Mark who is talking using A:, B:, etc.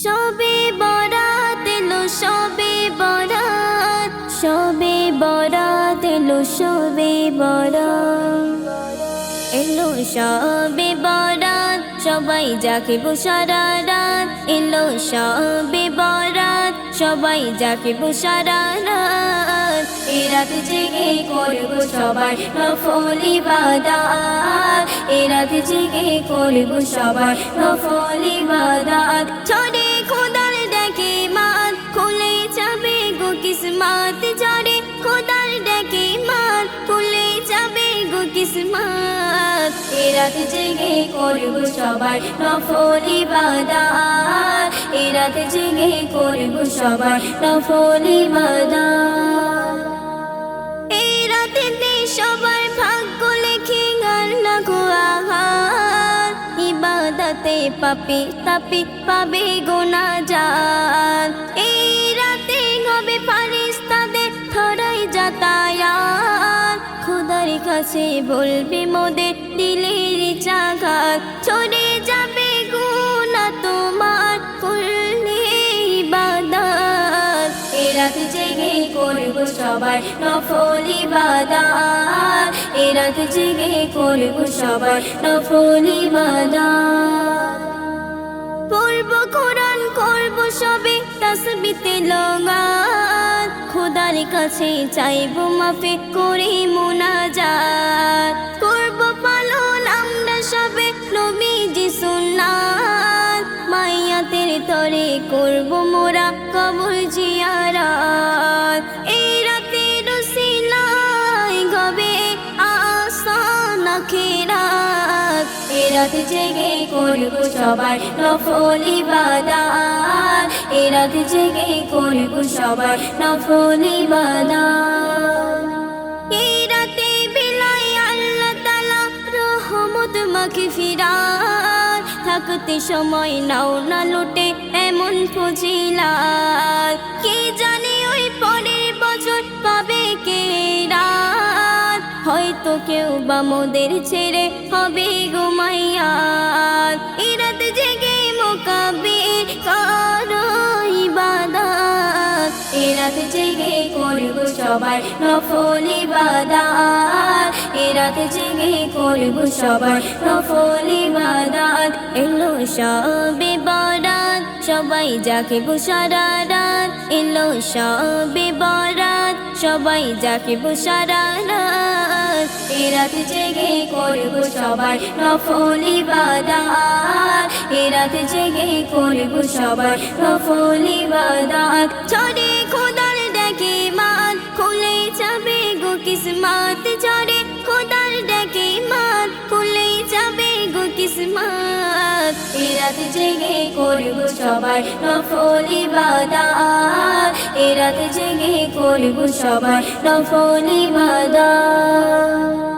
A: শবে বরাত এলো শবে বরাত, শবে বরাত এলো শবে বরাত, এলো শবে বরাত সবাই জাগিব সারা রাত, এলো শবে বরাত সবাই জাগিব সারা রাত। এ রাত জেগে করব সবাই নফল ইবাদত, এ রাত জেগে করব সবাই নফল ইবাদত। চড়ে খোদার ডেকে মাত খুলে যাবে গো কিসমত, চড়ে খোদার ডেকে মাত খুলে যাবে গো কিসমত। এ রাত জেগে করব সবাই নফল ইবাদত, এ রাত জেগে করব সবাই নফল ইবাদত। এই রাতেতে সবার ভাগ্য লেখে আল্লাহ গো আহাত, ইবাদতে পাপি তাপি পাবে গো নাজাত। এই রাতে হবে ফারিস্তাদের ধরাই যাতায়াত, খোদার কাছে বলবে মোদের দিলের চাঘাত। চলে যাবে গুনাহ তোমার করলে ইবাদত, এ রাত জেগে করব সবাই নফল ইবাদত, এ রাত জেগে করব সবাই নফল ইবাদত। পড়ব কোরআন করব সবে তাসবিহ তেলাওয়াত, খোদার কাছে চাইব মাফি করে মুনাজাত। করব পালন আমরা সবে নবীজি সুন্নাত, মাইয়াতের তরে করব মোরা কবর জিয়ারাত। এই রাতের উসিলায় হবে আসান আখিরাত, এ রাত জেগে করব সবাই নফল ইবাদত, এ রাত জেগে করব সবাই নফল ইবাদত। এই রাতে বিলাই আল্লাহ তাআলা রহমত মাগফিরাত, থাকতে সময় নাও না লুটে এমন ফজিলাত। কে জানে ওই পরের বছর পাবে কে রাত, হয়তো কেউ বা মোদের ছেড়ে হবে গো মাইয়াত। এ রাত জেগে মোকাবিল করো ইবাদত, এ রাত জেগে করব সবাই নফল ইবাদত, এ রাত জেগে করব সবাই নফল ইবাদত। এলো শবে বরাত সবাই জাগিব সারা রাত, এলো শবে বরাত সবাই জাগিব সারা রাত। এ রাত জেগে করব সবাই নফল ইবাদত, এ রাত জেগে করব সবাই নফল ইবাদত। চড়ে খোদার ডেকে মাত খুলে যাবে গো কিসমত, চড়ে খোদার ডেকে মাত খুলে যাবে গো কিসমত। এ রাত জেগে করব সবাই নফল ইবাদত, এ রাত জেগে করব সবাই নফল ইবাদত।